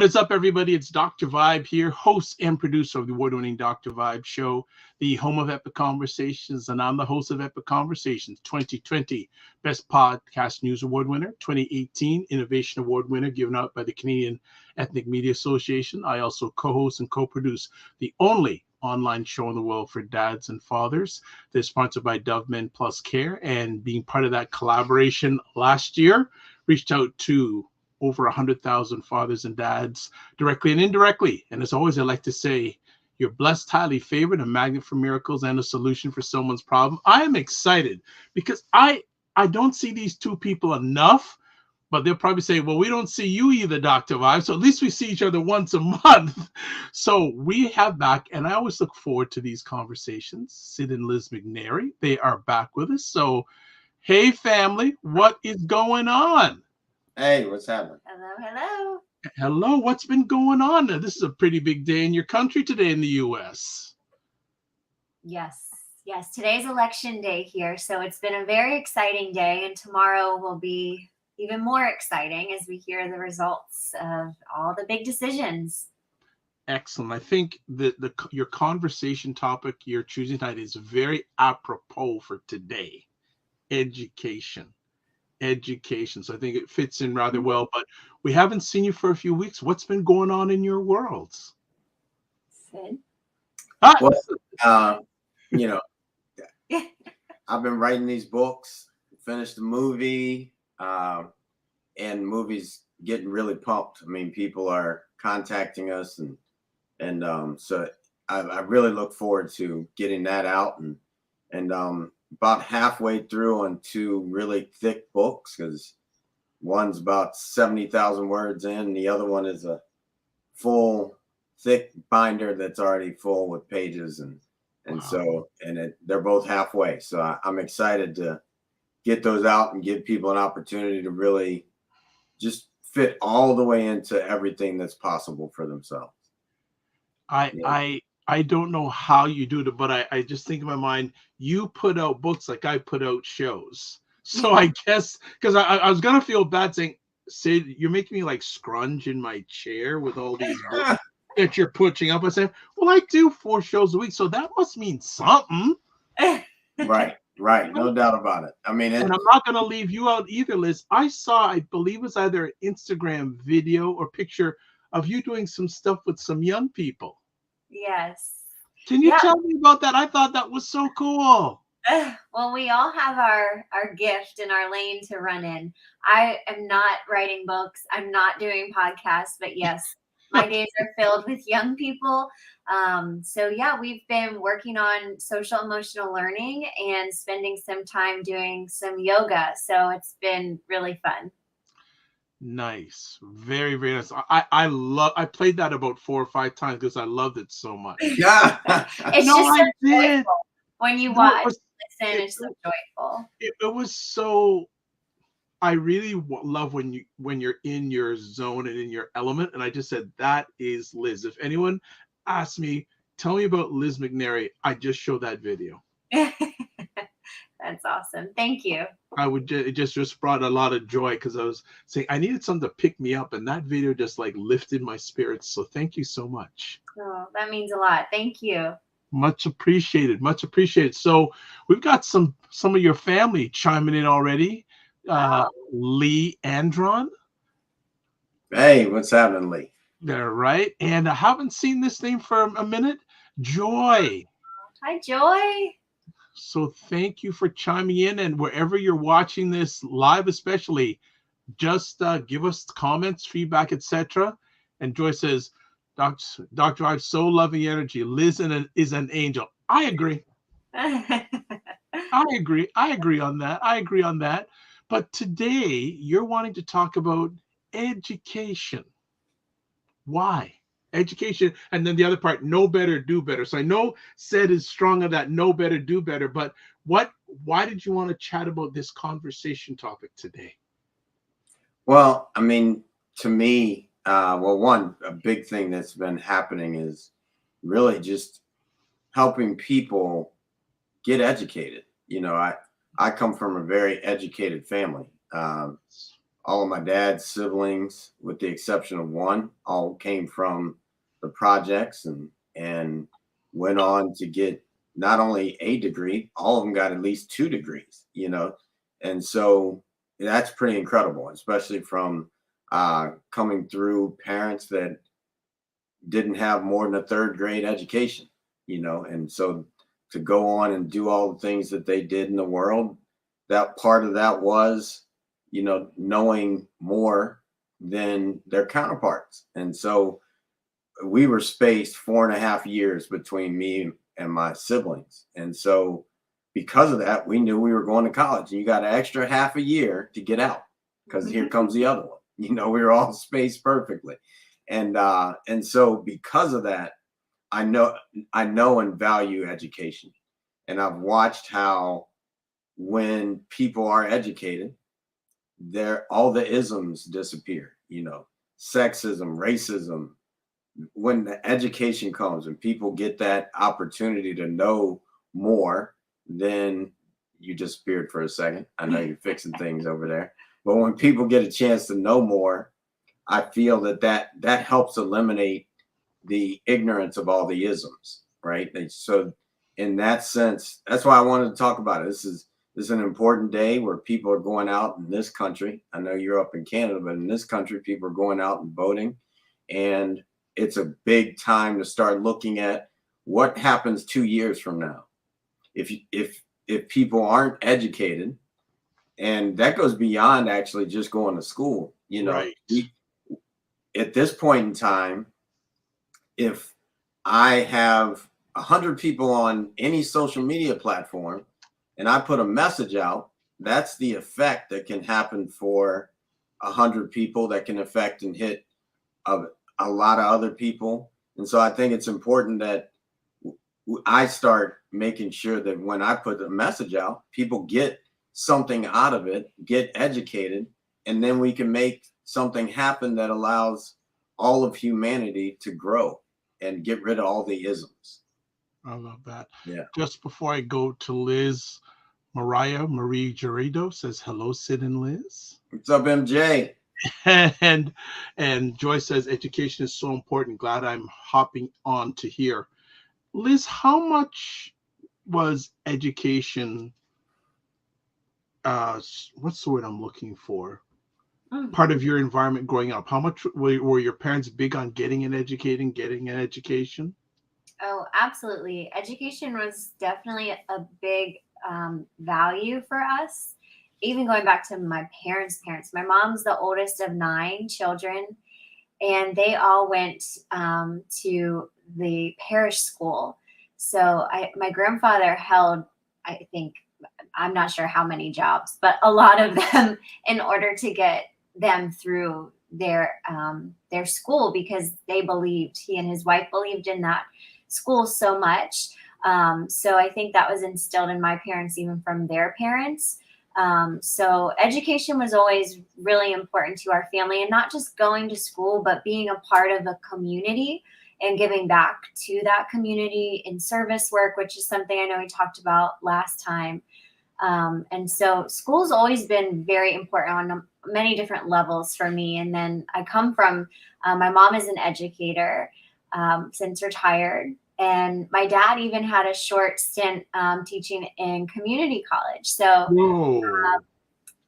What is up, everybody? It's Dr. Vibe here, host and producer of the award-winning Dr. Vibe Show, the home of Epic Conversations, and I'm the host of Epic Conversations 2020 Best Podcast News Award winner, 2018 Innovation Award winner given out by the Canadian Ethnic Media Association. I also co-host and co-produce the only online show in the world for dads and fathers. They're sponsored by Dove Men Plus Care, and being part of that collaboration last year, reached out to over 100,000 fathers and dads directly and indirectly. And as always, I like to say, you're blessed, highly favored, a magnet for miracles and a solution for someone's problem. I am excited because I don't see these two people enough, but they'll probably say, well, we don't see you either, Dr. Vibe. So at least we see each other once a month. So we have back, and I always look forward to these conversations, Sid and Liz McNairy. They are back with us. So, hey, family, what is going on? Hey, what's happening? Hello. Hello, what's been going on? This is a pretty big day in your country today in the U.S. Yes. Today's election day here. So it's been a very exciting day, and tomorrow will be even more exciting as we hear the results of all the big decisions. Excellent. I think your conversation topic you're choosing tonight is very apropos for today. Education. So I think it fits in rather well, but we haven't seen you for a few weeks. What's been going on in your worlds? Sid? Well, I've been writing these books, finished the movie, and movies getting really pumped. I mean, people are contacting us, and so I really look forward to getting that out, and about halfway through on two really thick books, because one's about 70,000 words in, the other one is a full thick binder that's already full with pages, and Wow. So they're both halfway. So I'm excited to get those out and give people an opportunity to really just fit all the way into everything that's possible for themselves. I don't know how you do it, but I just think in my mind, you put out books like I put out shows. So I guess, because I was going to feel bad saying, Sid, you're making me like scrunch in my chair with all these books that you're putting up. I said, well, I do 4 shows a week, so that must mean something. Right. No doubt about it. I mean, and I'm not going to leave you out either, Liz. I saw, I believe it was either an Instagram video or picture of you doing some stuff with some young people. Yes. Can you tell me about that? I thought that was so cool. Well, we all have our gift and our lane to run in. I am not writing books. I'm not doing podcasts, but yes, my days are filled with young people. So yeah, we've been working on social emotional learning and spending some time doing some yoga. So it's been really fun. Nice. Very, very nice. I played that about 4 or 5 times because I loved it so much. Yeah. It's just so joyful when you watch. It's so joyful. It was so, I really love when you're in your zone and in your element. And I just said, that is Liz. If anyone asks me, tell me about Liz McNairy, I just show that video. That's awesome. Thank you. It just brought a lot of joy because I was saying I needed something to pick me up, and that video just like lifted my spirits. So thank you so much. Oh, that means a lot. Thank you. Much appreciated. Much appreciated. So we've got some of your family chiming in already. Lee Andron. Hey, what's happening, Lee? They're right. And I haven't seen this name for a minute. Joy. Hi, Joy. So thank you for chiming in, and wherever you're watching this live, especially, just give us comments, feedback, etc. And Joy says, Dr. I've so loving energy. Liz is an angel. I agree. I agree on that. But today you're wanting to talk about education. Why? Education, and then the other part, know better, do better. So I know Sid is strong on that, know better, do better, but why did you want to chat about this conversation topic today? Well, I mean, to me, a big thing that's been happening is really just helping people get educated. You know, I come from a very educated family. all of my dad's siblings, with the exception of one, all came from the projects and went on to get not only a degree, all of them got at least 2 degrees, and so that's pretty incredible, especially from coming through parents that didn't have more than a 3rd grade education, and so to go on and do all the things that they did in the world, that part of that was, knowing more than their counterparts. And so we were spaced 4.5 years between me and my siblings. And so because of that, we knew we were going to college, and you got an extra half a year to get out, because here comes the other one. We were all spaced perfectly. And so because of that, I know and value education. And I've watched how when people are educated, all the isms disappear, sexism, racism. When the education comes and people get that opportunity to know more, then you disappeared for a second. I know you're fixing things over there. But when people get a chance to know more, I feel that helps eliminate the ignorance of all the isms, right? So in that sense, that's why I wanted to talk about it. This is an important day where people are going out in this country. I know you're up in Canada, but in this country, people are going out and voting. And it's a big time to start looking at what happens 2 years from now. If people aren't educated, and that goes beyond actually just going to school, Right. At this point in time, if I have 100 people on any social media platform and I put a message out, that's the effect that can happen for 100 people, that can affect and hit a lot of other people. And so I think it's important that I start making sure that when I put a message out, people get something out of it, get educated, and then we can make something happen that allows all of humanity to grow and get rid of all the isms. I love that. Yeah. Just before I go to Liz, Marie Gerardo says, hello, Sid and Liz. What's up, MJ? And Joyce says, education is so important. Glad I'm hopping on to here. Liz, how much was education, what's the word I'm looking for? Part of your environment growing up? How much were your parents big on getting an education? Oh, absolutely. Education was definitely a big value for us. Even going back to my parents' parents. My mom's the oldest of 9 children, and they all went to the parish school. So my grandfather held, I think, I'm not sure how many jobs, but a lot of them in order to get them through their school, because he and his wife believed in that school so much. So I think that was instilled in my parents, even from their parents. So education was always really important to our family, and not just going to school, but being a part of a community and giving back to that community in service work, which is something I know we talked about last time. And so school's always been very important on many different levels for me. And then I come from, my mom is an educator, since retired. And my dad even had a short stint teaching in community college. So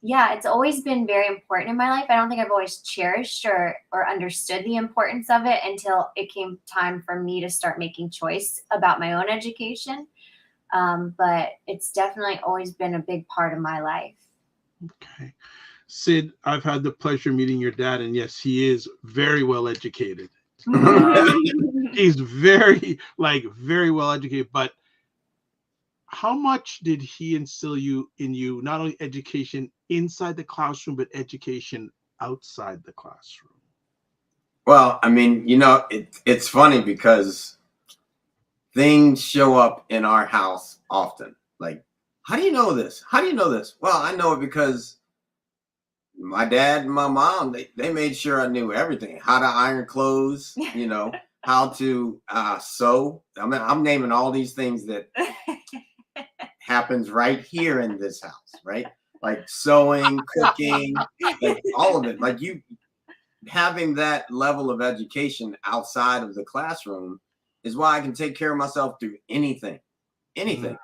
yeah, it's always been very important in my life. I don't think I've always cherished or understood the importance of it until it came time for me to start making choice about my own education. But it's definitely always been a big part of my life. Okay. Sid, I've had the pleasure of meeting your dad, and yes, he is very well educated. He's very well educated, but how much did he instill in you, not only education inside the classroom, but education outside the classroom? Well, I mean, it's funny because things show up in our house often. Like, how do you know this? How do you know this? Well, I know it because my dad and my mom, they made sure I knew everything. How to iron clothes, how to sew. I mean, I'm naming all these things that happens right here in this house, right? like sewing, cooking, like all of it. Like you having that level of education outside of the classroom is why I can take care of myself through anything. Anything.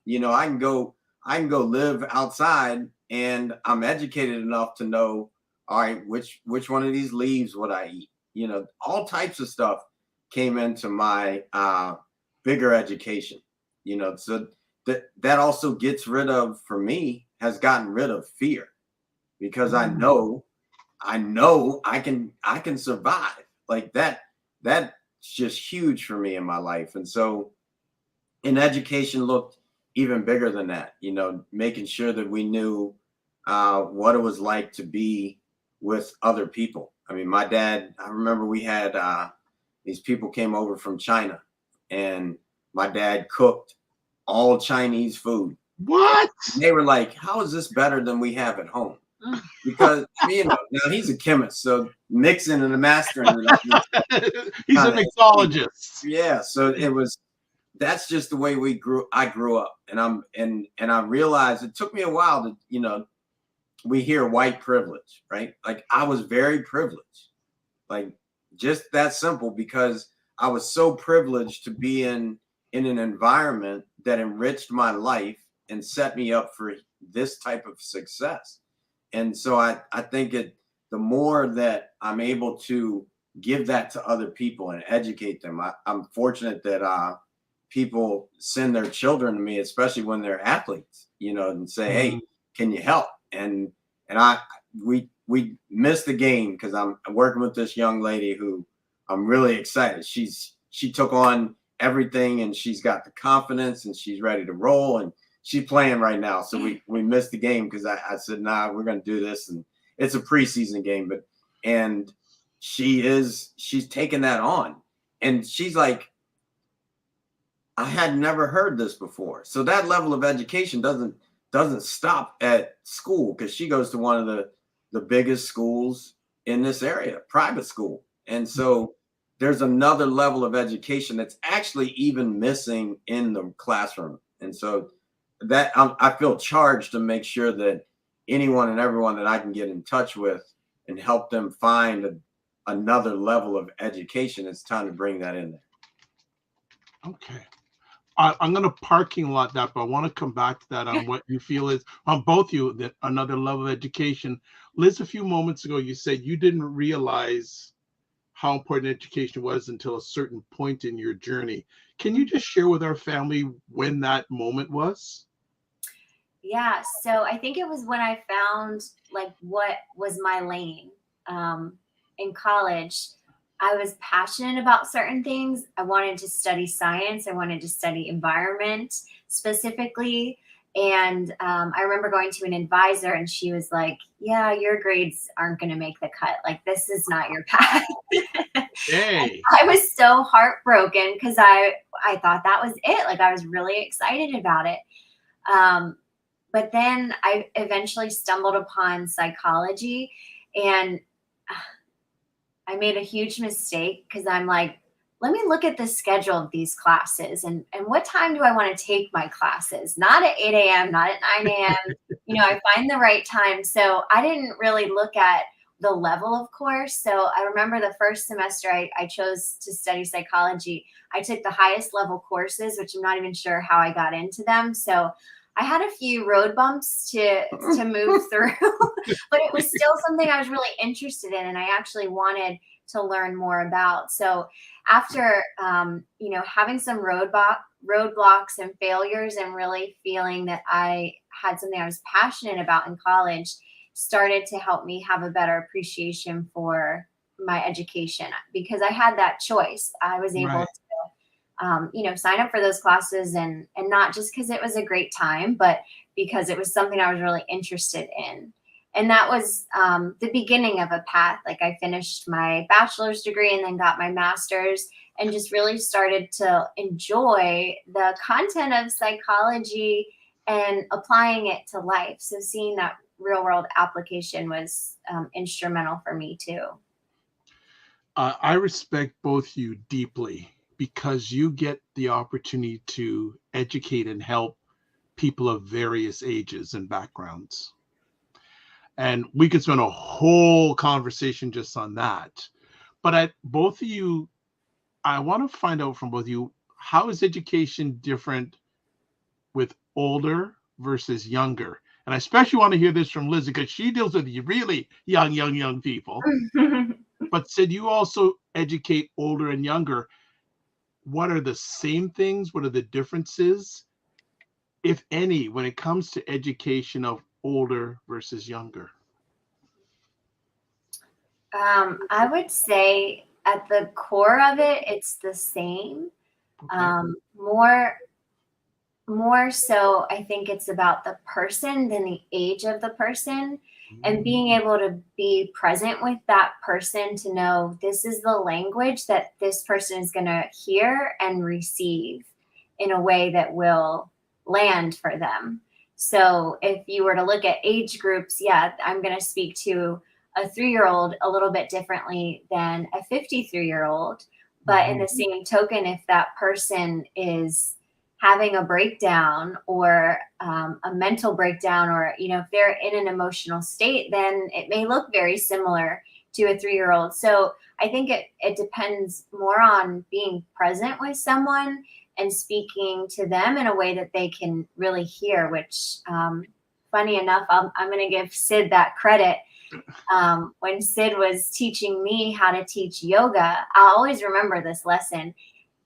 You know, I can go live outside and I'm educated enough to know, all right, which one of these leaves would I eat? You know, all types of stuff came into my bigger education. You know, so that also gets rid of, for me, has gotten rid of fear, because I know I can survive. Like that's just huge for me in my life. And so in education looked even bigger than that, you know, making sure that we knew what it was like to be with other people. I mean, my dad, I remember we had these people came over from China, and my dad cooked all Chinese food. What? And they were like, how is this better than we have at home? Because, you know, now he's a chemist, so mixing and mastering. He's a mixologist. Yeah, so that's just the way I grew up, and I realized it took me a while to, you know, we hear white privilege, right? Like I was very privileged, like just that simple, because I was so privileged to be in an environment that enriched my life and set me up for this type of success. And so I think the more that I'm able to give that to other people and educate them, I'm fortunate that people send their children to me, especially when they're athletes, you know, and say, hey, can you help? And we missed the game because I'm working with this young lady who I'm really excited. She took on everything, and she's got the confidence, and she's ready to roll, and she's playing right now. So we missed the game because I said, nah, we're going to do this. And it's a preseason game, and she's taking that on, and she's like, I had never heard this before. So that level of education doesn't stop at school, because she goes to one of the biggest schools in this area, private school. And so there's another level of education that's actually even missing in the classroom. And so that I feel charged to make sure that anyone and everyone that I can get in touch with and help them find another level of education, it's time to bring that in there. Okay. I'm going to parking lot that, but I want to come back to that on what you feel is on both you, that another level of education. Liz, a few moments ago, you said you didn't realize how important education was until a certain point in your journey. Can you just share with our family when that moment was? Yeah, so I think it was when I found like what was my lane in college. I was passionate about certain things. I wanted to study science. I wanted to study environment specifically. And I remember going to an advisor, and she was like, yeah, your grades aren't going to make the cut. Like, this is not your path. Hey. I was so heartbroken because I thought that was it. Like, I was really excited about it. But then I eventually stumbled upon psychology, and I made a huge mistake because I'm like, let me look at the schedule of these classes and what time do I want to take my classes? Not at 8 a.m., not at 9 a.m. You know, I find the right time. So I didn't really look at the level of course. So I remember the first semester I chose to study psychology. I took the highest level courses, which I'm not even sure how I got into them. So I had a few road bumps to move through, but it was still something I was really interested in, and I actually wanted to learn more about. So after, having some roadblocks and failures, and really feeling that I had something I was passionate about in college, started to help me have a better appreciation for my education, because I had that choice. I was able to sign up for those classes, and not just because it was a great time, but because it was something I was really interested in. And that was the beginning of a path. Like, I finished my bachelor's degree and then got my master's, and just really started to enjoy the content of psychology and applying it to life. So seeing that real world application was instrumental for me too. I respect both you deeply, because you get the opportunity to educate and help people of various ages and backgrounds. And we could spend a whole conversation just on that. But both of you, I want to find out from both of you, how is education different with older versus younger? And I especially want to hear this from Liz because she deals with really young people. But Sid, you also educate older and younger. What are the same things? What are the differences, if any, when it comes to education of older versus younger? I would say at the core of it, it's the same. Okay. More so, I think it's about the person than the age of the person, and being able to be present with that person to know this is the language that this person is going to hear and receive in a way that will land for them. So if you were to look at age groups, yeah, I'm going to speak to a 3-year-old a little bit differently than a 53-year-old. But in the same token, if that person is having a breakdown or a mental breakdown, or, if they're in an emotional state, then it may look very similar to a 3-year-old. So I think it depends more on being present with someone and speaking to them in a way that they can really hear, which funny enough, I'm going to give Sid that credit. When Sid was teaching me how to teach yoga, I'll always remember this lesson.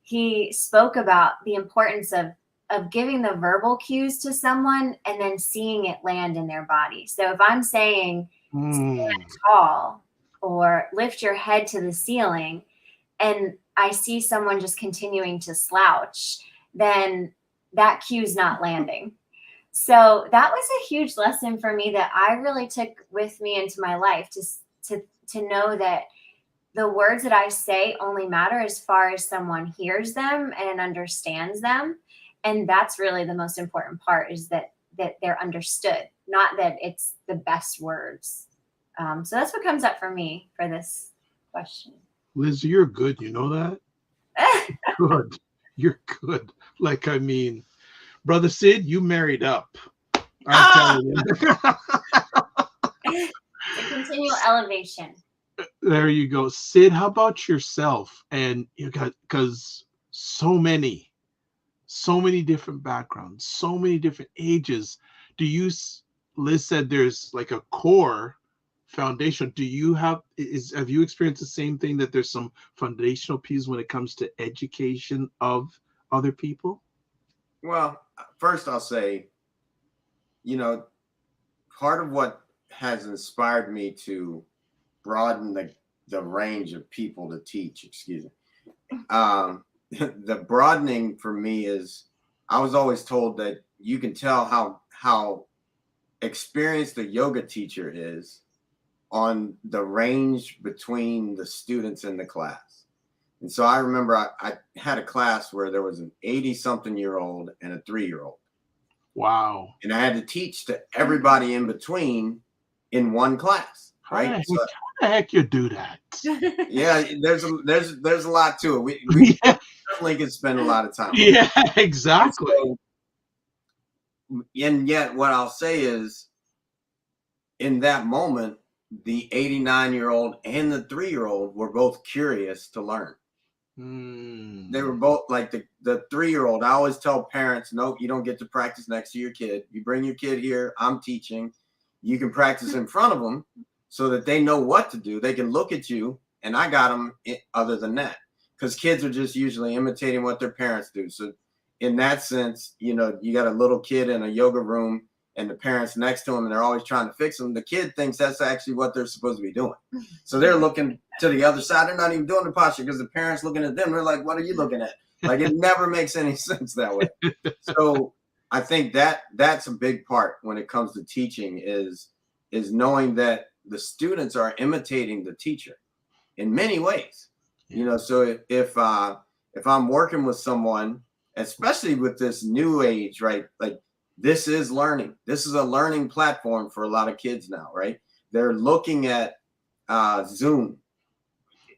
He spoke about the importance of giving the verbal cues to someone and then seeing it land in their body. So if I'm saying stand tall or lift your head to the ceiling, and I see someone just continuing to slouch, then that cue's not landing. So that was a huge lesson for me that I really took with me into my life, to know that the words that I say only matter as far as someone hears them and understands them. And that's really the most important part, is that they're understood, not that it's the best words. So that's what comes up for me for this question. Liz, you're good. You know that? Good. You're good. Like, I mean, Brother Sid, you married up. I'm telling you. The continual elevation. There you go. Sid, how about yourself? And you got, because so many different backgrounds, so many different ages. Liz said there's like a core foundation. Have you experienced the same thing, that there's some foundational pieces when it comes to education of other people? Well, first I'll say, part of what has inspired me to broaden the range of people to teach, the broadening for me is, I was always told that you can tell how experienced the yoga teacher is on the range between the students in the class. And so I remember I had a class where there was an 80-something-year-old and a 3-year-old. Wow. And I had to teach to everybody in between in one class, right? How the heck you do that? Yeah, there's a lot to it. We certainly can spend a lot of time. Yeah, exactly. And yet what I'll say is, in that moment, the 89-year-old and the 3-year-old were both curious to learn. They were both like the 3-year-old. I always tell parents, nope, you don't get to practice next to your kid. You bring your kid here. I'm teaching. You can practice in front of them so that they know what to do. They can look at you, and I got them other than that, because kids are just usually imitating what their parents do. So in that sense, you got a little kid in a yoga room and the parents next to him, and they're always trying to fix them. The kid thinks that's actually what they're supposed to be doing. So they're looking to the other side. They're not even doing the posture because the parents looking at them. They're like, what are you looking at? Like, it never makes any sense that way. So I think that's a big part when it comes to teaching, is knowing that the students are imitating the teacher in many ways. So if I'm working with someone, especially with this new age, right? Like, this is learning. This is a learning platform for a lot of kids now, right? They're looking at Zoom,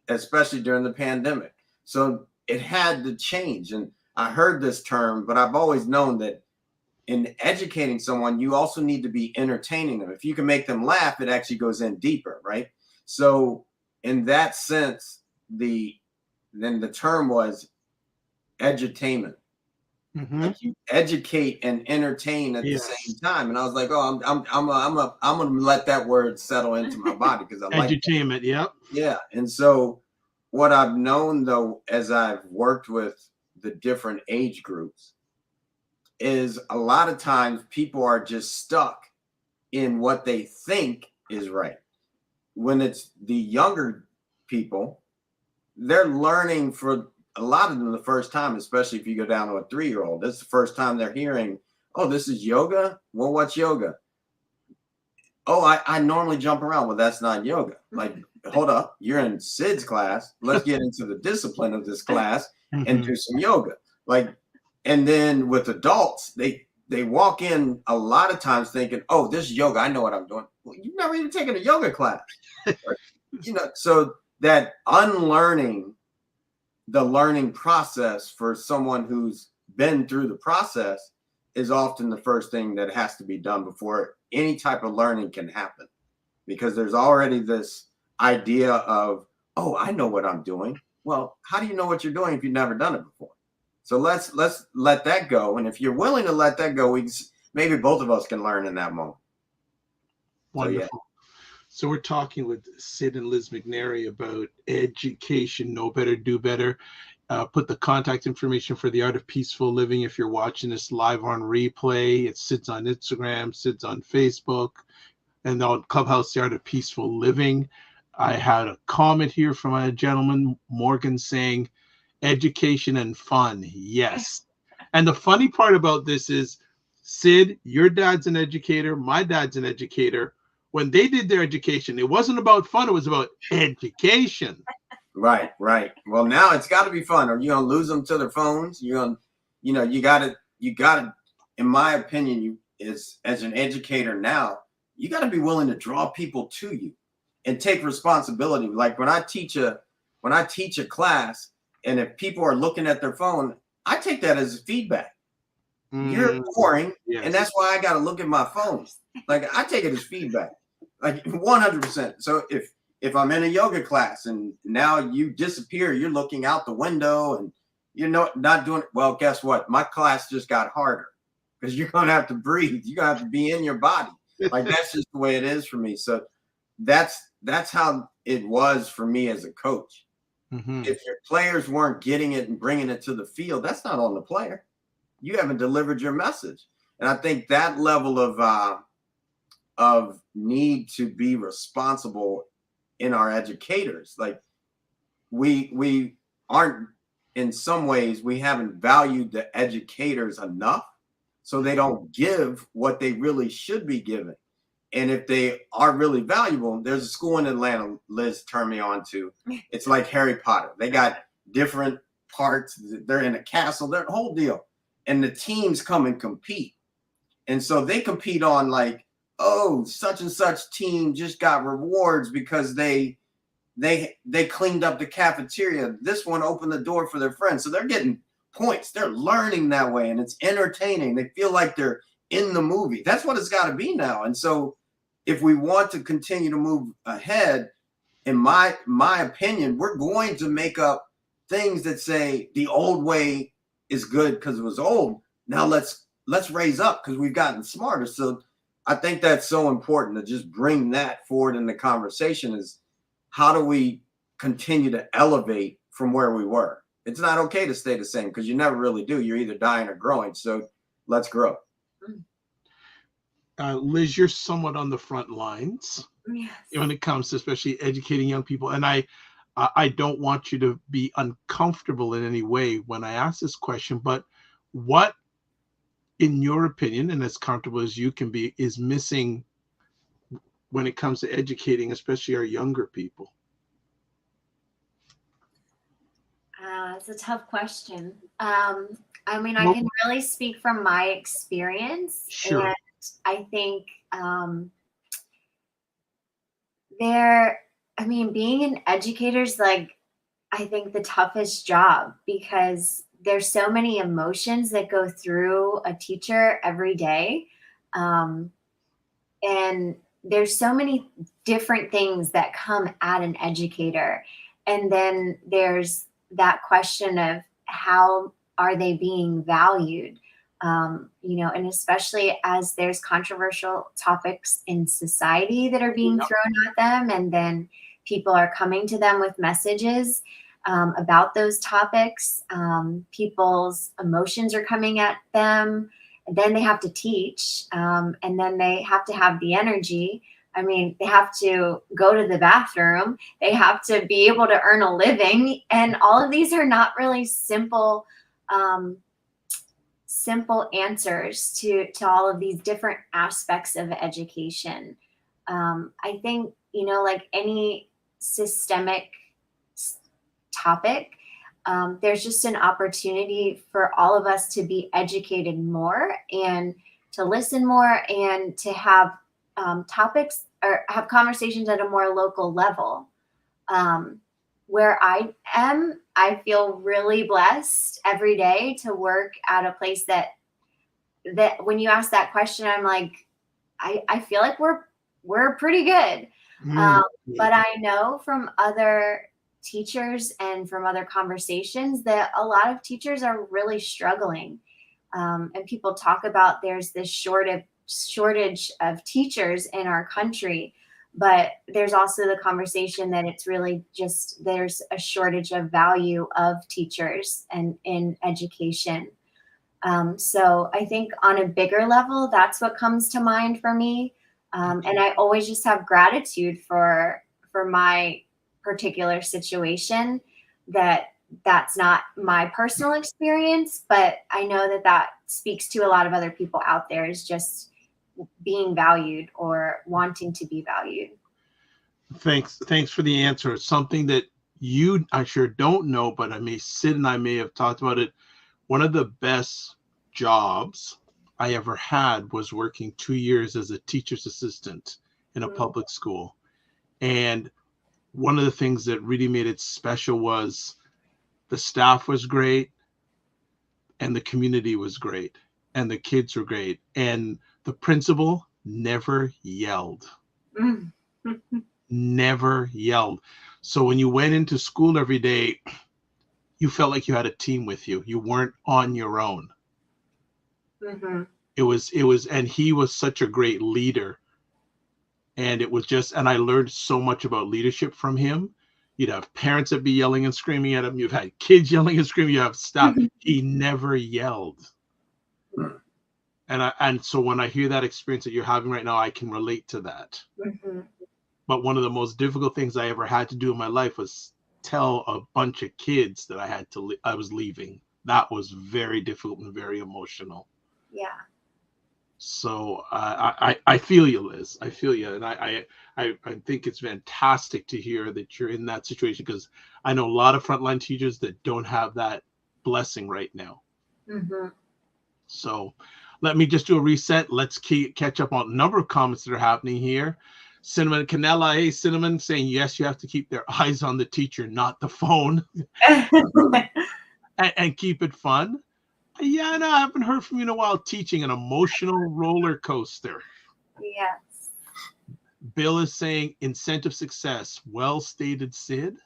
especially during the pandemic. So it had to change. And I heard this term, but I've always known that in educating someone, you also need to be entertaining them. If you can make them laugh, it actually goes in deeper, right? So in that sense, then the term was edutainment. Like you educate and entertain at the same time. And I was like, oh, I'm gonna let that word settle into my body because I like edutainment. Yep. Yeah. And so what I've known though, as I've worked with the different age groups, is a lot of times people are just stuck in what they think is right. When it's the younger people, they're learning for a lot of them the first time, especially if you go down to a 3-year-old. This is the first time they're hearing, oh, this is yoga? Well, what's yoga? Oh, I normally jump around. Well, that's not yoga. Like, hold up, you're in Sid's class. Let's get into the discipline of this class and do some yoga. Like, and then with adults, they walk in a lot of times thinking, oh, this is yoga. I know what I'm doing. Well, you've never even taken a yoga class. So that unlearning the learning process for someone who's been through the process is often the first thing that has to be done before any type of learning can happen, because there's already this idea of, oh, I know what I'm doing. Well, how do you know what you're doing if you've never done it before? So let's let that go. And if you're willing to let that go, maybe both of us can learn in that moment. Wonderful. So we're talking with Sid and Liz McNairy about education, know better, do better. Put the contact information for the Art of Peaceful Living if you're watching this live on replay. It's Sid's on Instagram, Sid's on Facebook, and on Clubhouse, the Art of Peaceful Living. I had a comment here from a gentleman, Morgan, saying education and fun. Yes. And the funny part about this is, Sid, your dad's an educator, my dad's an educator. When they did their education, it wasn't about fun, it was about education. Right. Well, now it's got to be fun, or you're going to lose them to their phones. You're going to, you got to, in my opinion, as an educator now, you got to be willing to draw people to you and take responsibility. Like when I teach a class, and if people are looking at their phone, I take that as feedback. You're boring, and that's why I got to look at my phone. Like I take it as feedback, like 100%. So if I'm in a yoga class and now you disappear, you're looking out the window and you're not doing it. Well, guess what? My class just got harder because you're going to have to breathe. You're going to have to be in your body. Like that's just the way it is for me. So that's how it was for me as a coach. If your players weren't getting it and bringing it to the field, that's not on the player. You haven't delivered your message. And I think that level of need to be responsible in our educators, like we aren't, in some ways, we haven't valued the educators enough, so they don't give what they really should be giving. And if they are really valuable, there's a school in Atlanta Liz turned me on to. It's like Harry Potter. They got different parts. They're in a castle, their whole deal. And the teams come and compete. And so they compete on like, oh, such and such team just got rewards because they cleaned up the cafeteria. This one opened the door for their friends. So they're getting points. They're learning that way, and it's entertaining. They feel like they're in the movie. That's what it's got to be now. And so if we want to continue to move ahead, in my opinion, we're going to make up things that say the old way is good because it was old. Now let's raise up because we've gotten smarter. So I think that's so important to just bring that forward in the conversation, is how do we continue to elevate from where we were? It's not okay to stay the same because you never really do. You're either dying or growing. So let's grow. Liz, you're somewhat on the front lines when it comes to especially educating young people. And I don't want you to be uncomfortable in any way when I ask this question, but what, in your opinion, and as comfortable as you can be, is missing when it comes to educating, especially our younger people? It's a tough question. I mean, I can really speak from my experience. Sure. And I think being an educator is like, I think the toughest job, because there's so many emotions that go through a teacher every day. And there's so many different things that come at an educator. And then there's that question of how are they being valued? And especially as there's controversial topics in society that are being thrown at them, and then people are coming to them with messages about those topics. People's emotions are coming at them. And then they have to teach, and then they have to have the energy. I mean, they have to go to the bathroom. They have to be able to earn a living. And all of these are not really simple answers to all of these different aspects of education. I think, like any systemic topic, there's just an opportunity for all of us to be educated more and to listen more and to have topics or have conversations at a more local level. Where I am, I feel really blessed every day to work at a place that when you ask that question, I'm like, I feel like we're pretty good. But I know from other teachers and from other conversations that a lot of teachers are really struggling. And people talk about there's this shortage of teachers in our country, but there's also the conversation that it's really just there's a shortage of value of teachers and in education. So I think on a bigger level, that's what comes to mind for me. And I always just have gratitude for my particular situation, that's not my personal experience, but I know that speaks to a lot of other people out there, is just being valued or wanting to be valued. Thanks for the answer. It's something that I sure don't know, but Sid and I may have talked about it. One of the best jobs I ever had was working 2 years as a teacher's assistant in a public school. And one of the things that really made it special was the staff was great and the community was great and the kids were great. And the principal never yelled. Never yelled. So when you went into school every day, you felt like you had a team with you. You weren't on your own. It was, and he was such a great leader. And it was just, and I learned so much about leadership from him. You'd have parents that be yelling and screaming at him. You've had kids yelling and screaming. You have staff. He never yelled. And so when I hear that experience that you're having right now, I can relate to that. But one of the most difficult things I ever had to do in my life was tell a bunch of kids that I was leaving. That was very difficult and very emotional. Yeah. So I feel you, Liz. I feel you. And I think it's fantastic to hear that you're in that situation, because I know a lot of frontline teachers that don't have that blessing right now. So let me just do a reset. Let's catch up on a number of comments that are happening here. Cinnamon Canela, hey, Cinnamon, saying, yes, you have to keep their eyes on the teacher, not the phone. and keep it fun. Yeah, no, I haven't heard from you in a while. Teaching an emotional roller coaster. Yes. Bill is saying incentive success. Well stated, Sid.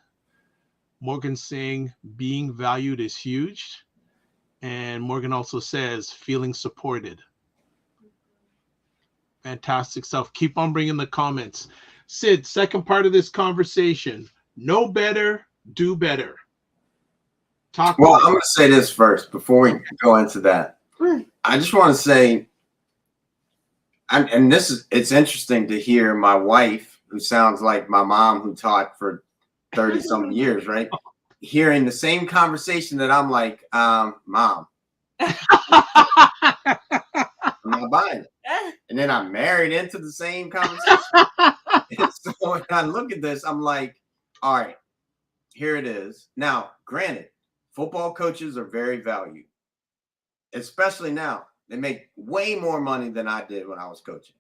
Morgan saying being valued is huge. And Morgan also says feeling supported. Fantastic stuff. Keep on bringing the comments. Sid, second part of this conversation. Know better, do better. I'm going to say this first before we go into that. I just want to say, it's interesting to hear my wife, who sounds like my mom, who taught for 30 something years, right? Hearing the same conversation that I'm like, Mom, I'm not buying it. And then I'm married into the same conversation. And so when I look at this, I'm like, all right, here it is. Now, granted, football coaches are very valued, especially now. They make way more money than I did when I was coaching.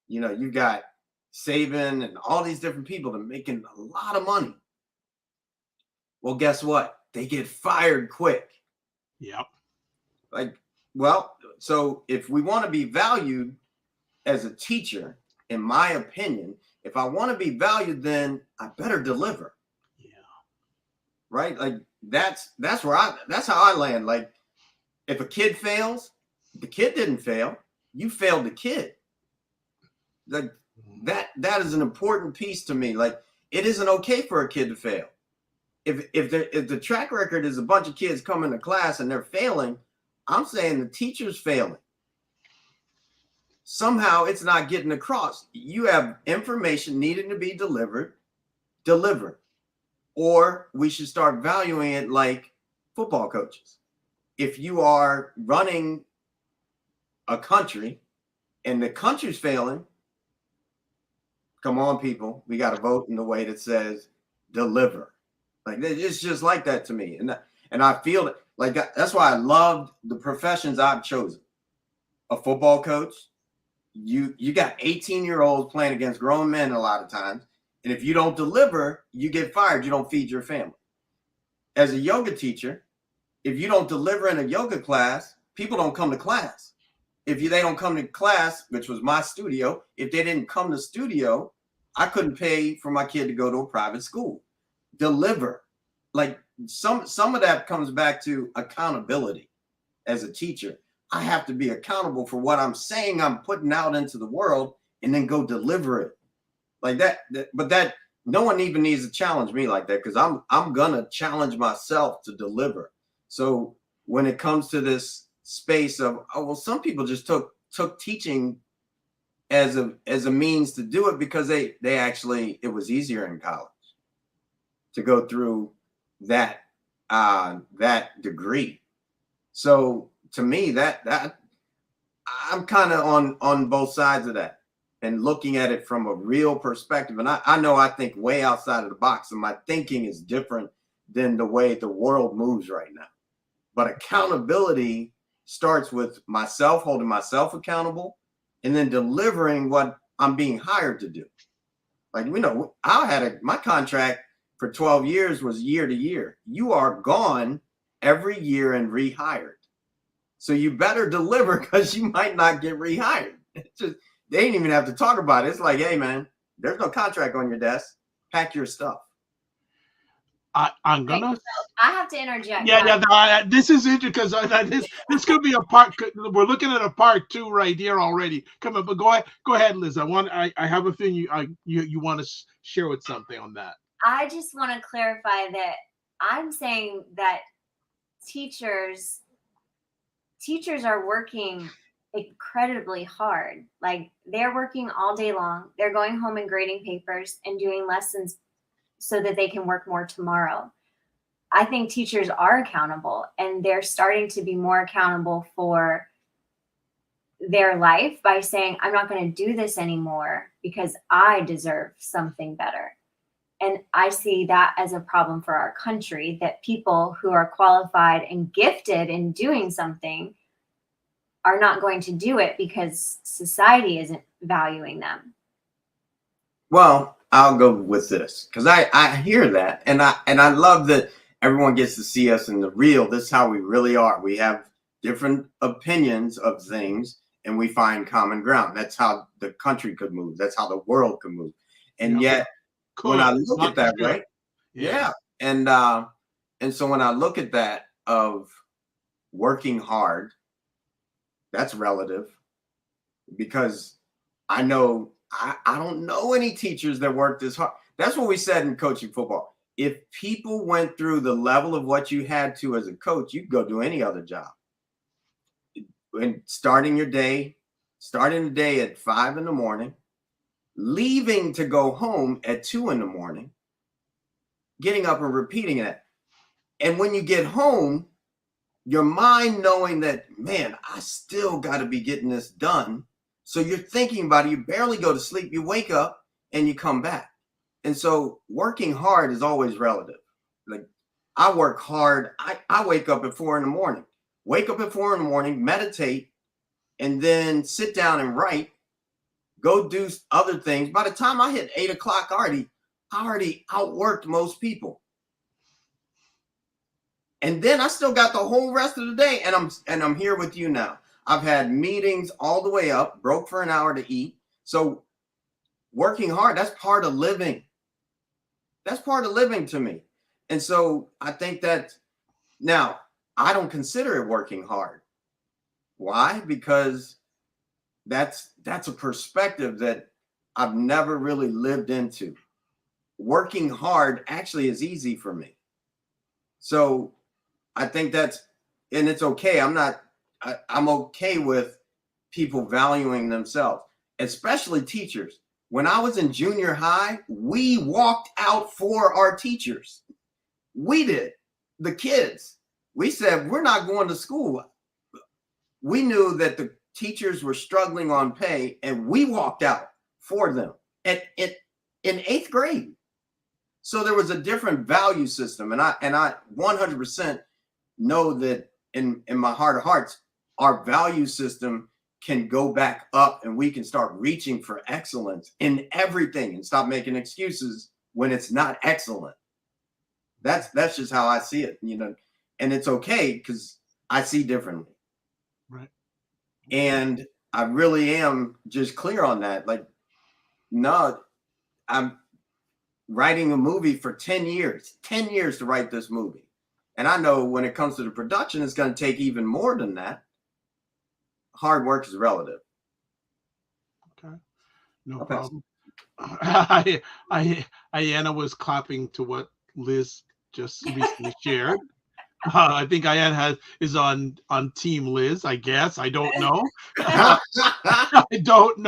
You got Saban and all these different people that are making a lot of money. Well, guess what? They get fired quick. Yep. Like, well, so if we want to be valued as a teacher, in my opinion, if I want to be valued, then I better deliver. Yeah. Right? Like that's how I land. Like if a kid fails, the kid didn't fail. You failed the kid. Like that is an important piece to me. Like it isn't okay for a kid to fail. If the track record is a bunch of kids coming to class and they're failing, I'm saying the teacher's failing. Somehow it's not getting across. You have information needing to be delivered. Or we should start valuing it like football coaches. If you are running a country and the country's failing, come on, people, we got to vote in the way that says deliver. Like it's just like that to me. And I feel it like that's why I loved the professions I've chosen. A football coach, you got 18-year-olds playing against grown men a lot of times. And if you don't deliver, you get fired. You don't feed your family. As a yoga teacher, if you don't deliver in a yoga class, people don't come to class. If they don't come to class, which was my studio, if they didn't come to studio, I couldn't pay for my kid to go to a private school. Deliver. Like some of that comes back to accountability as a teacher. I have to be accountable for what I'm saying I'm putting out into the world and then go deliver it. Like that, but that no one even needs to challenge me like that because I'm gonna challenge myself to deliver. So when it comes to this space of some people just took teaching as a means to do it because they actually it was easier in college to go through that degree. So to me that I'm kind of on both sides of that. And looking at it from a real perspective. And I know I think way outside of the box, and my thinking is different than the way the world moves right now. But accountability starts with myself, holding myself accountable, and then delivering what I'm being hired to do. Like, I had my contract for 12 years was year to year. You are gone every year and rehired. So you better deliver because you might not get rehired. It's just, they didn't even have to talk about it. It's like, hey, man, there's no contract on your desk. Pack your stuff. I'm gonna. I have to interject. Yeah. This is interesting because this could be a part. We're looking at a part 2 right here already. Come on, but go ahead, Liz. I have a thing you want to share with something on that. I just want to clarify that I'm saying that teachers are working incredibly hard. Like they're working all day long. They're going home and grading papers and doing lessons so that they can work more tomorrow. I think teachers are accountable and they're starting to be more accountable for their life by saying, I'm not going to do this anymore because I deserve something better. And I see that as a problem for our country, that people who are qualified and gifted in doing something are not going to do it because society isn't valuing them. Well, I'll go with this because I hear that and I love that everyone gets to see us in the real. This is how we really are. We have different opinions of things and we find common ground. That's how the country could move. That's how the world could move. And yet when I look at that, right? Yeah. And so when I look at that of working hard, that's relative because I know I don't know any teachers that work this hard. That's what we said in coaching football. If people went through the level of what you had to as a coach, you'd go do any other job. And starting the day at 5 a.m, leaving to go home at 2 a.m, getting up and repeating it. And when you get home, your mind knowing that, man, I still got to be getting this done. So you're thinking about it. You barely go to sleep. You wake up and you come back. And so working hard is always relative. Like I work hard. I wake up at 4 a.m. Wake up at 4 a.m, meditate, and then sit down and write. Go do other things. By the time I hit 8 o'clock, I already outworked most people. And then I still got the whole rest of the day, and I'm here with you now. I've had meetings all the way up, broke for an hour to eat. So working hard, that's part of living. That's part of living to me. And so I think that now I don't consider it working hard. Why? Because that's a perspective that I've never really lived into. Working hard actually is easy for me. So I think and it's okay. I'm okay with people valuing themselves, especially teachers. When I was in junior high, we walked out for our teachers. We did. The kids. We said, we're not going to school. We knew that the teachers were struggling on pay, and we walked out for them in 8th grade. So there was a different value system. And I 100% know that in my heart of hearts, our value system can go back up, and we can start reaching for excellence in everything and stop making excuses when it's not excellent. That's just how I see it, and it's okay because I see differently. Right. And I really am just clear on that. Like, no, I'm writing a movie for 10 years to write this movie. And I know when it comes to the production, it's going to take even more than that. Hard work is relative. Okay. No problem. Ayanna was clapping to what Liz just recently shared. I think Ayanna is on Team Liz, I guess. I don't know. I don't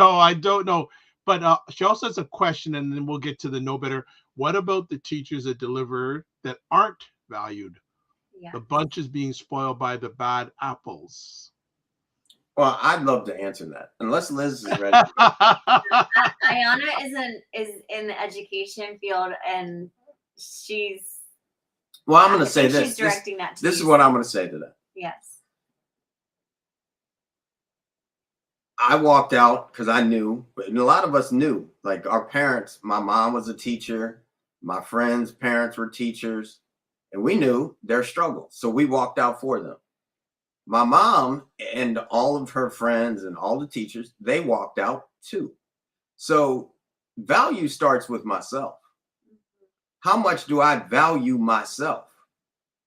know. But she also has a question, and then we'll get to the know better. What about the teachers that deliver that aren't valued? Yeah. The bunch is being spoiled by the bad apples. Well, I'd love to answer that, unless Liz is ready. Ayanna is in the education field, and she's. Well, I'm going to say this. She's directing that. This is what I'm going to say to that. Yes. I walked out because I knew, and a lot of us knew. Like our parents, my mom was a teacher, my friends' parents were teachers, and we knew their struggle. So we walked out for them. My mom and all of her friends and all the teachers, they walked out too. So value starts with myself. How much do I value myself?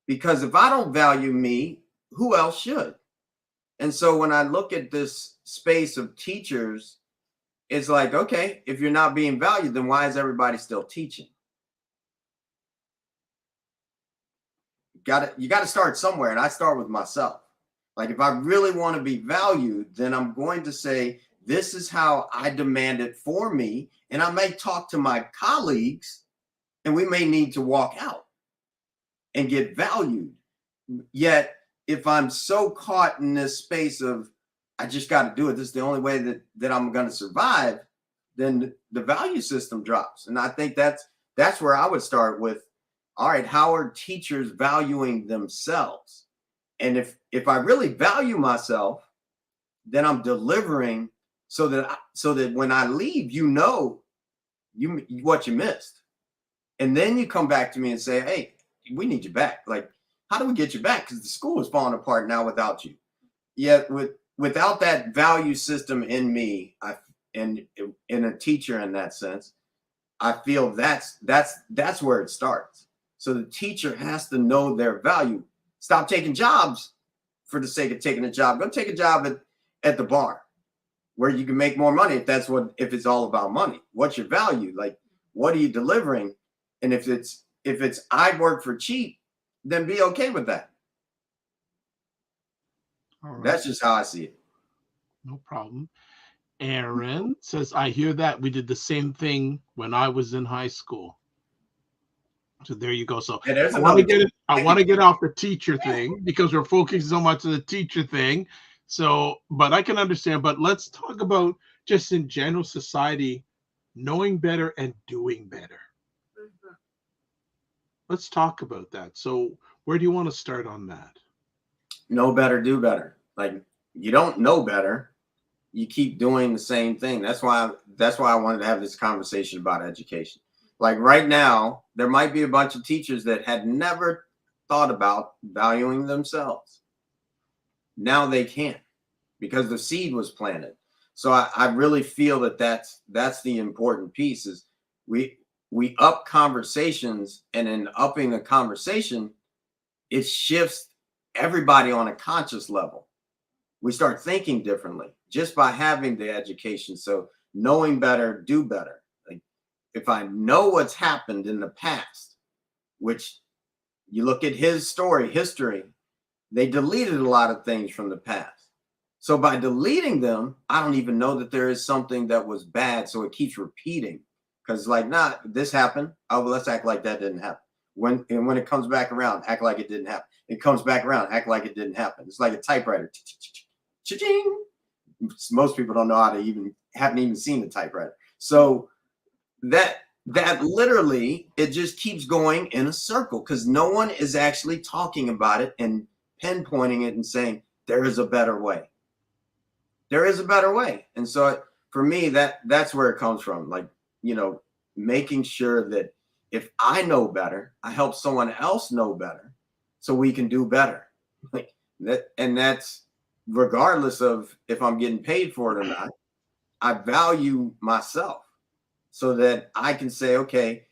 Because if I don't value me, who else should? And so when I look at this space of teachers, it's like, okay, if you're not being valued, then why is everybody still teaching? You got to start somewhere, and I start with myself. Like if I really want to be valued, then I'm going to say, this is how I demand it for me. And I may talk to my colleagues, and we may need to walk out and get valued. Yet, if I'm so caught in this space of, I just got to do it, this is the only way that I'm going to survive, then the value system drops. And I think that's where I would start with, all right, how are teachers valuing themselves? And if I really value myself, then I'm delivering so that when I leave, what you missed. And then you come back to me and say, hey, we need you back. Like, how do we get you back? Because the school is falling apart now without you. Yet without that value system in me, and in a teacher in that sense, I feel that's where it starts. So the teacher has to know their value. Stop taking jobs for the sake of taking a job. Go take a job at the bar where you can make more money if it's all about money. What's your value? Like, what are you delivering? And if it's I work for cheap, then be okay with that. All right. That's just how I see it. No problem. Aaron says, I hear that. We did the same thing when I was in high school. So there you go. So I want to get off the teacher thing because we're focusing so much on the teacher thing. So, but I can understand. But let's talk about just in general society, knowing better and doing better. Mm-hmm. Let's talk about that. So where do you want to start on that? Know better, do better. Like you don't know better, you keep doing the same thing. That's why I wanted to have this conversation about education. Like right now, there might be a bunch of teachers that had never thought about valuing themselves. Now they can, because the seed was planted. So I really feel that that's the important piece, is we up conversations, and in upping the conversation, it shifts everybody on a conscious level. We start thinking differently just by having the education. So knowing better, do better. Like, if I know what's happened in the past, which you look at his story, history, they deleted a lot of things from the past. So by deleting them, I don't even know that there is something that was bad. So it keeps repeating, because like, nah, this happened. Oh, well, let's act like that didn't happen. When it comes back around, act like it didn't happen. It comes back around, act like it didn't happen. It's like a typewriter. Cha-ching. Most people don't know how to haven't even seen the typewriter. So that literally, it just keeps going in a circle, because no one is actually talking about it and pinpointing it and saying there is a better way. There is a better way. And so for me, that's where it comes from. Like, making sure that if I know better, I help someone else know better, so we can do better. Like that, and that's regardless of if I'm getting paid for it or not. I value myself, so that I can say, okay,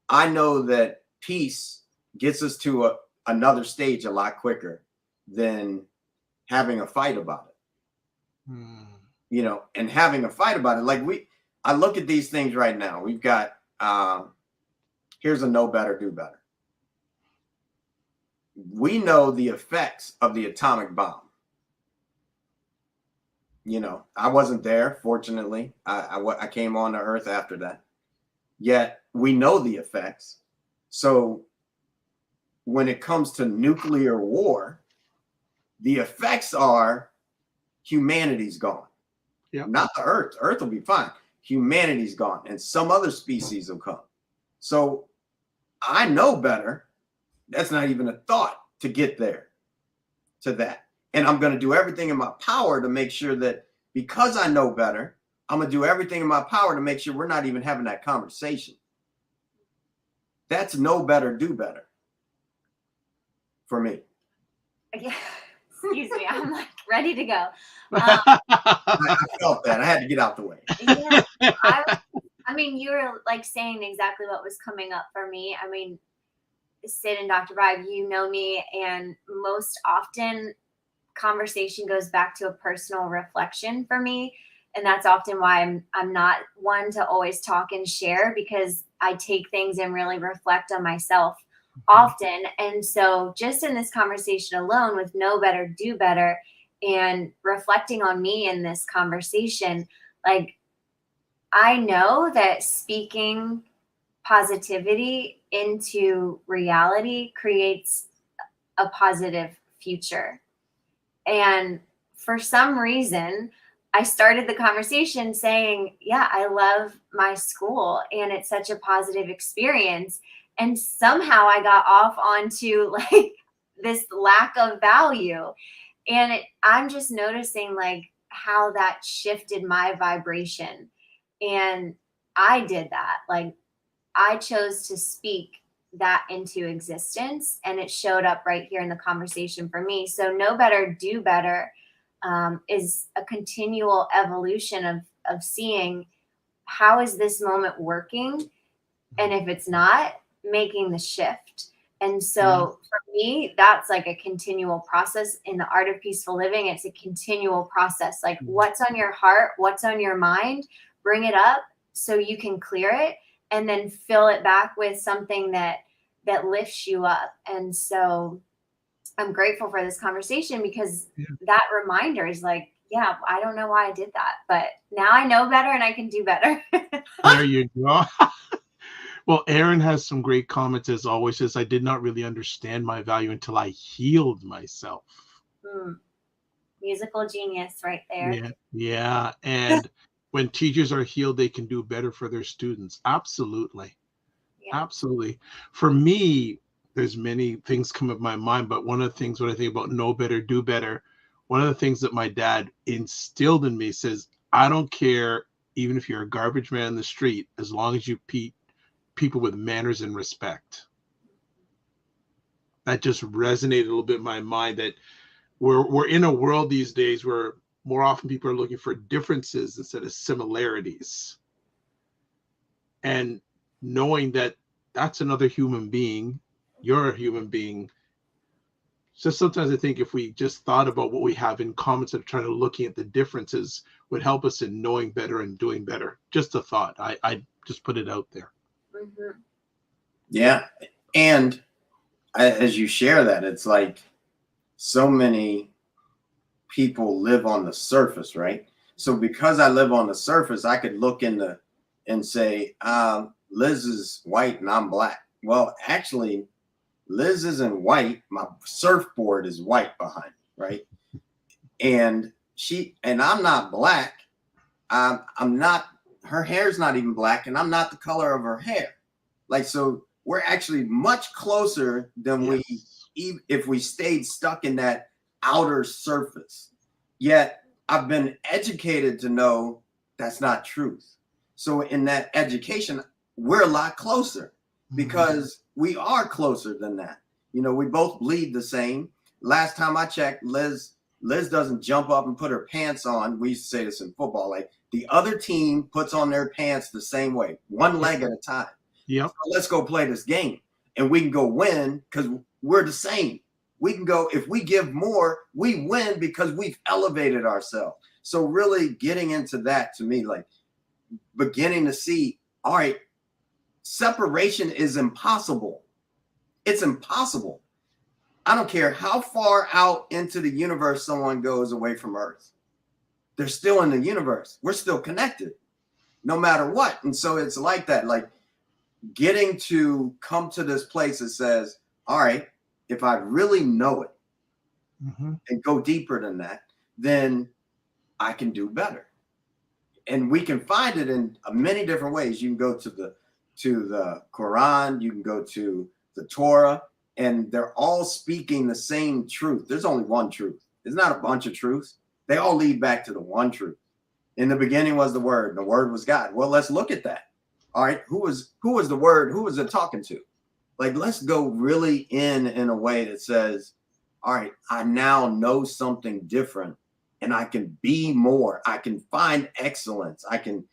I know that peace gets us to another stage a lot quicker than having a fight about it. And having a fight about it. Like I look at these things right now. We've got, here's a know better, do better. We know the effects of the atomic bomb. I wasn't there, fortunately. I came on to Earth after that. Yet we know the effects. So when it comes to nuclear war, the effects are humanity's gone. Yep. Not the Earth. Earth will be fine. Humanity's gone, and some other species will come. So I know better. That's not even a thought to get there, to that. And I'm going to do everything in my power to make sure that, because I know better, I'm going to do everything in my power to make sure we're not even having that conversation. That's know better, do better for me. Yeah. Excuse me. I'm like ready to go. I felt that. I had to get out the way. Yeah. I mean, you were like saying exactly what was coming up for me. I mean, Sid and Dr. Vibe, you know me, and most often conversation goes back to a personal reflection for me. And that's often why I'm not one to always talk and share, because I take things and really reflect on myself often. And so just in this conversation alone, with know better, do better, and reflecting on me in this conversation, like, I know that speaking positivity into reality creates a positive future. And for some reason, I started the conversation saying, yeah, I love my school and it's such a positive experience. And somehow I got off onto like this lack of value. And I'm just noticing like how that shifted my vibration. And I did that. Like, I chose to speak that into existence, and it showed up right here in the conversation for me. So know better, do better is a continual evolution of seeing how is this moment working, and if it's not, making the shift. And so for me, that's like a continual process. In the art of peaceful living, it's a continual process. Like, what's on your heart, what's on your mind, bring it up so you can clear it, and then fill it back with something that lifts you up. And so I'm grateful for this conversation, because that reminder is like, yeah, I don't know why I did that, but now I know better and I can do better. There you go. Well, Aaron has some great comments, as always. Says, I did not really understand my value until I healed myself. Musical genius right there. Yeah. And when teachers are healed, they can do better for their students. Absolutely. Absolutely. For me, there's many things come up my mind, but one of the things when I think about know better, do better, one of the things that my dad instilled in me says, I don't care even if you're a garbage man in the street, as long as you people with manners and respect. that just resonated a little bit in my mind, that we're in a world these days where more often people are looking for differences instead of similarities. And knowing that that's another human being, you're a human being. So sometimes I think if we just thought about what we have in common instead of trying to looking at the differences would help us in knowing better and doing better. Just a thought. I just put it out there. Mm-hmm. Yeah. And as you share that, it's like so many people live on the surface, right? So because I live on the surface, I could look and say, Liz is white and I'm black. Well, actually, Liz isn't white. My surfboard is white behind me, right? And I'm not black. I'm not, her hair's not even black, and I'm not the color of her hair. Like, so we're actually much closer than if we stayed stuck in that outer surface. Yet I've been educated to know that's not truth. So in that education, we're a lot closer because we are closer than that. You know, we both bleed the same. Last time I checked, Liz doesn't jump up and put her pants on. We used to say this in football, like the other team puts on their pants the same way, one leg at a time. Yep. So let's go play this game and we can go win because we're the same. We can go, if we give more, we win because we've elevated ourselves. So really getting into that, to me, like beginning to see, all right, separation is impossible. It's impossible. I don't care how far out into the universe someone goes away from Earth. They're still in the universe. We're still connected no matter what. And so it's like that, like getting to come to this place that says, all right, if I really know it and go deeper than that, then I can do better. And we can find it in many different ways. You can go to the Quran, you can go to the Torah, and they're all speaking the same truth. There's only one truth. There's not a bunch of truths. They all lead back to the one truth. In the beginning was the Word, and the Word was God. Well, let's look at that. All right, who was the Word? Who was it talking to? Like, let's go really in a way that says, all right, I now know something different, and I can be more. I can find excellence. I can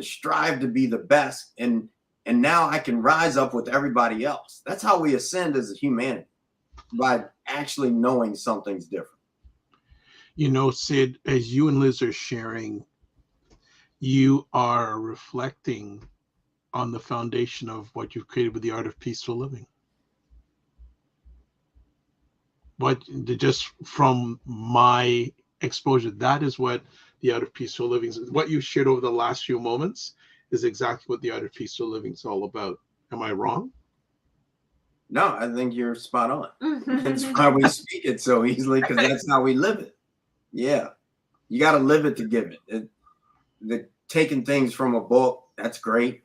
strive to be the best, and now I can rise up with everybody else. That's how we ascend as a humanity, by actually knowing something's different. You know, Sid, as you and Liz are sharing, you are reflecting on the foundation of what you've created with the art of peaceful living. But just from my exposure, that is what the art of peaceful living is. What you shared over the last few moments is exactly what the art of peaceful living is all about. Am I wrong? No, I think you're spot on. That's why we speak it so easily, because that's how we live it. Yeah. You got to live it to give it. Taking things from a book, that's great.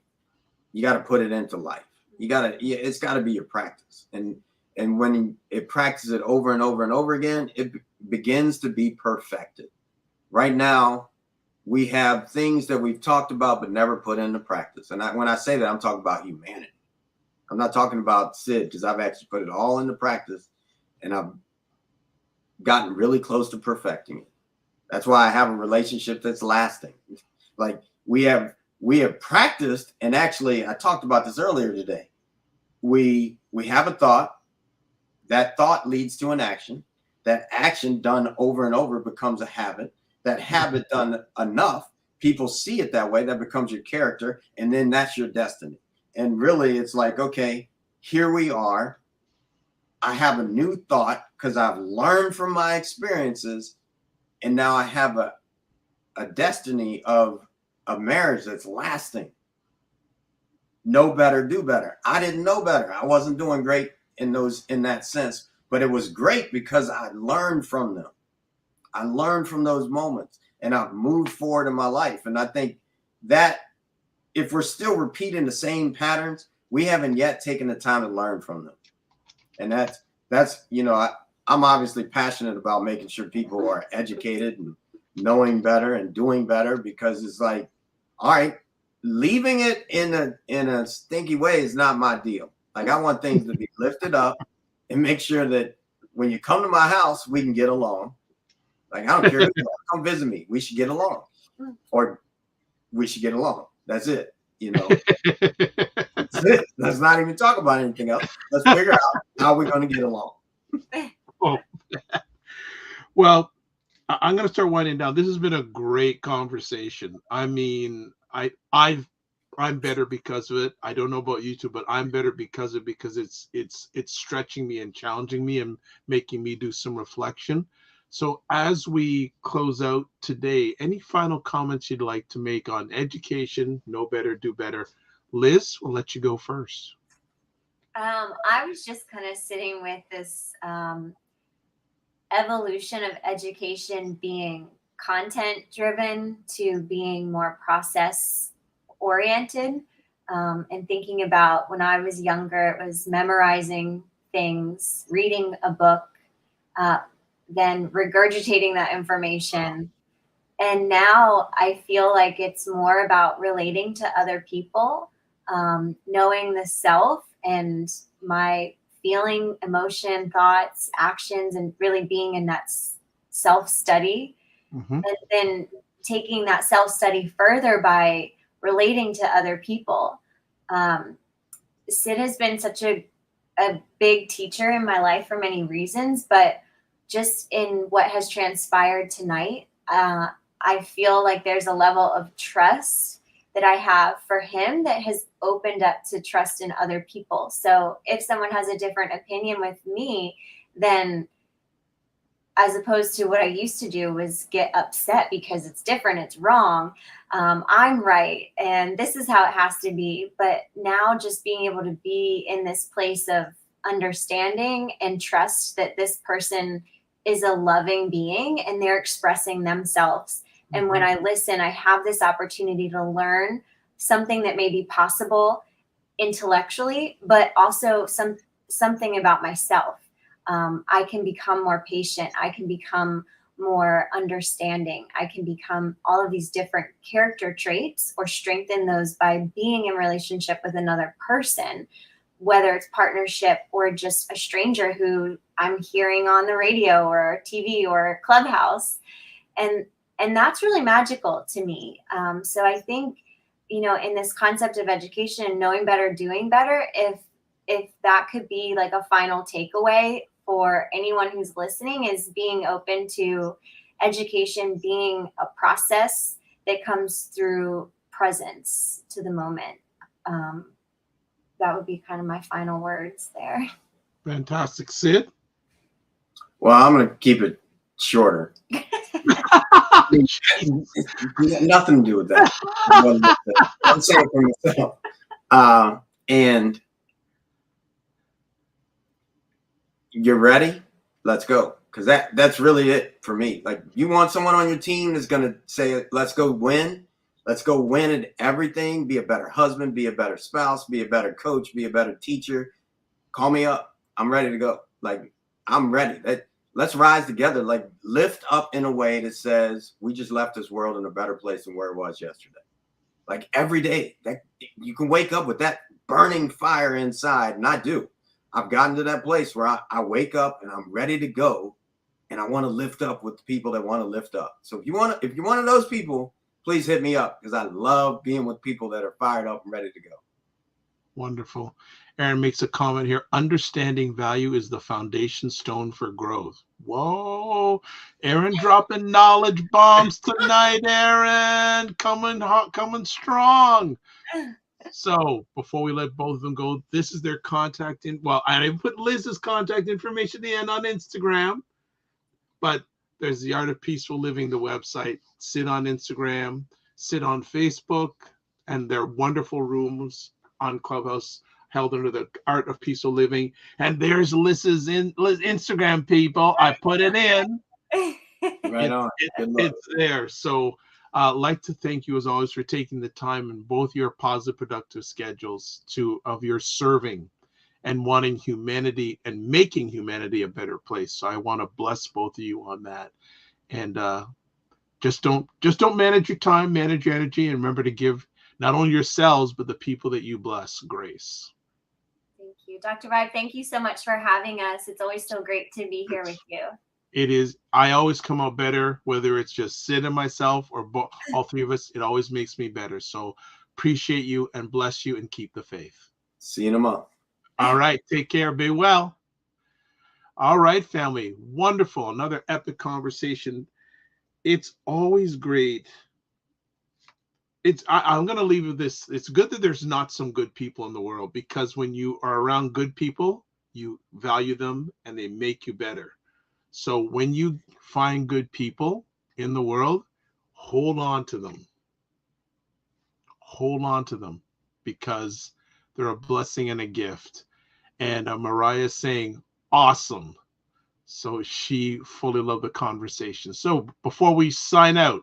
You got to put it into life. It's got to be your practice. And when it practices it over and over and over again, it begins to be perfected. Right now, we have things that we've talked about but never put into practice. And when I say that, I'm talking about humanity. I'm not talking about Sid, because I've actually put it all into practice and I've gotten really close to perfecting it. That's why I have a relationship that's lasting. Like we have practiced, and actually I talked about this earlier today. We have a thought. That thought leads to an action. That action done over and over becomes a habit. That habit done enough, people see it that way, that becomes your character, and then that's your destiny. And really, it's like, okay, here we are. I have a new thought because I've learned from my experiences, and now I have a destiny of a marriage that's lasting. Know better, do better. I didn't know better. I wasn't doing great in that sense, but it was great because I learned from them. I learned from those moments, and I've moved forward in my life. And I think that if we're still repeating the same patterns, we haven't yet taken the time to learn from them. And that's I'm obviously passionate about making sure people are educated and knowing better and doing better, because it's like, all right, leaving it in a stinky way is not my deal. Like, I want things to be lifted up and make sure that when you come to my house, we can get along. Like, I don't care who you are, come visit me. We should get along, or we should get along. That's it. You know, that's it. Let's not even talk about anything else. Let's figure out how we're going to get along. Well, I'm going to start winding down. This has been a great conversation. I mean, I'm better because of it. I don't know about you two, but I'm better because of it, because it's stretching me and challenging me and making me do some reflection. So as we close out today, any final comments you'd like to make on education, know better, do better? Liz, we'll let you go first. I was just kind of sitting with this evolution of education being content driven to being more process oriented, and thinking about when I was younger, it was memorizing things, reading a book, then regurgitating that information. And now I feel like it's more about relating to other people, knowing the self and my feeling, emotion, thoughts, actions, and really being in that self-study. Mm-hmm. And then taking that self-study further by relating to other people. Sid has been such a big teacher in my life for many reasons, but just in what has transpired tonight, I feel like there's a level of trust that I have for him that has opened up to trust in other people. So if someone has a different opinion with me, then as opposed to what I used to do was get upset because it's different, it's wrong, I'm right, and this is how it has to be. But now just being able to be in this place of understanding and trust that this person is a loving being and they're expressing themselves. And when I listen, I have this opportunity to learn something that may be possible intellectually, but also something about myself. I can become more patient. I can become more understanding. I can become all of these different character traits or strengthen those by being in relationship with another person, whether it's partnership or just a stranger who I'm hearing on the radio or TV or Clubhouse. And that's really magical to me. So I think, in this concept of education, knowing better, doing better, if that could be like a final takeaway for anyone who's listening, is being open to education being a process that comes through presence to the moment. That would be kind of my final words there. Fantastic. Sid? Well, I'm going to keep it shorter. Nothing to do with that. I'm saying for myself. And you're ready? Let's go. Because that's really it for me. Like, you want someone on your team that's going to say, let's go win. Let's go win at everything. Be a better husband, be a better spouse, be a better coach, be a better teacher. Call me up. I'm ready to go. Like, I'm ready. Let's rise together. Like, lift up in a way that says we just left this world in a better place than where it was yesterday. Like, every day that you can wake up with that burning fire inside. And I do. I've gotten to that place where I wake up and I'm ready to go. And I want to lift up with the people that want to lift up. So if you're one of those people, please hit me up, because I love being with people that are fired up and ready to go. Wonderful. Aaron makes a comment here. Understanding value is the foundation stone for growth. Whoa. Aaron dropping knowledge bombs tonight, Aaron. Coming hot, coming strong. So before we let both of them go, this is their contact I put Liz's contact information at the end on Instagram, but there's the Art of Peaceful Living, the website. Sid on Instagram, Sid on Facebook, and their wonderful rooms on Clubhouse held under the Art of Peaceful Living. And there's Liz's Instagram, people. I put it in. Right on. It's there. So I'd like to thank you, as always, for taking the time in both your positive, productive schedules of your serving and wanting humanity and making humanity a better place. So I want to bless both of you on that. And just don't manage your time, manage your energy, and remember to give not only yourselves, but the people that you bless grace. Thank you. Dr. Vibe, thank you so much for having us. It's always so great to be here with you. It is. I always come out better, whether it's just Sid and myself or all three of us. It always makes me better. So appreciate you and bless you and keep the faith. See you in a month. All right. Take care. Be well. All right, family. Wonderful. Another epic conversation. It's always great. I'm going to leave with this. It's good that there's not some good people in the world, because when you are around good people, you value them and they make you better. So when you find good people in the world, hold on to them. Hold on to them, because they're a blessing and a gift. And Mariah's saying, awesome. So she fully loved the conversation. So before we sign out,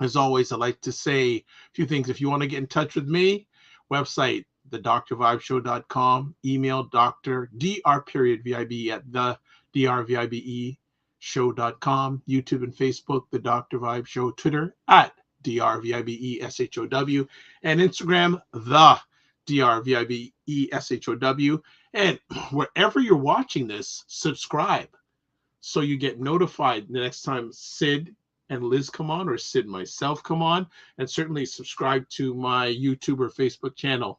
as always, I'd like to say a few things. If you want to get in touch with me, website, thedrvibeshow.com, email dr.vibe at thedrvibeshow.com, YouTube and Facebook, The Dr. Vibe Show, Twitter at drvibeshow, and Instagram, the drvibeshow. And wherever you're watching this, subscribe so you get notified the next time Sid and Liz come on, or Sid and myself come on, and certainly subscribe to my YouTube or Facebook channel.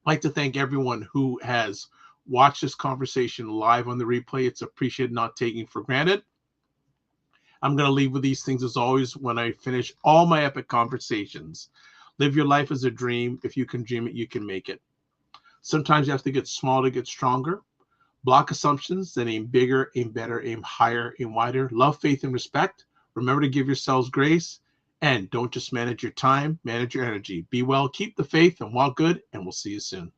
I'd like to thank everyone who has watched this conversation live on the replay. It's appreciated, not taken for granted. I'm going to leave with these things as always when I finish all my epic conversations. Live your life as a dream. If you can dream it, you can make it. Sometimes you have to get small to get stronger. Block assumptions, then aim bigger, aim better, aim higher, aim wider. Love, faith, and respect. Remember to give yourselves grace, and don't just manage your time, manage your energy. Be well, keep the faith, and walk good, and we'll see you soon.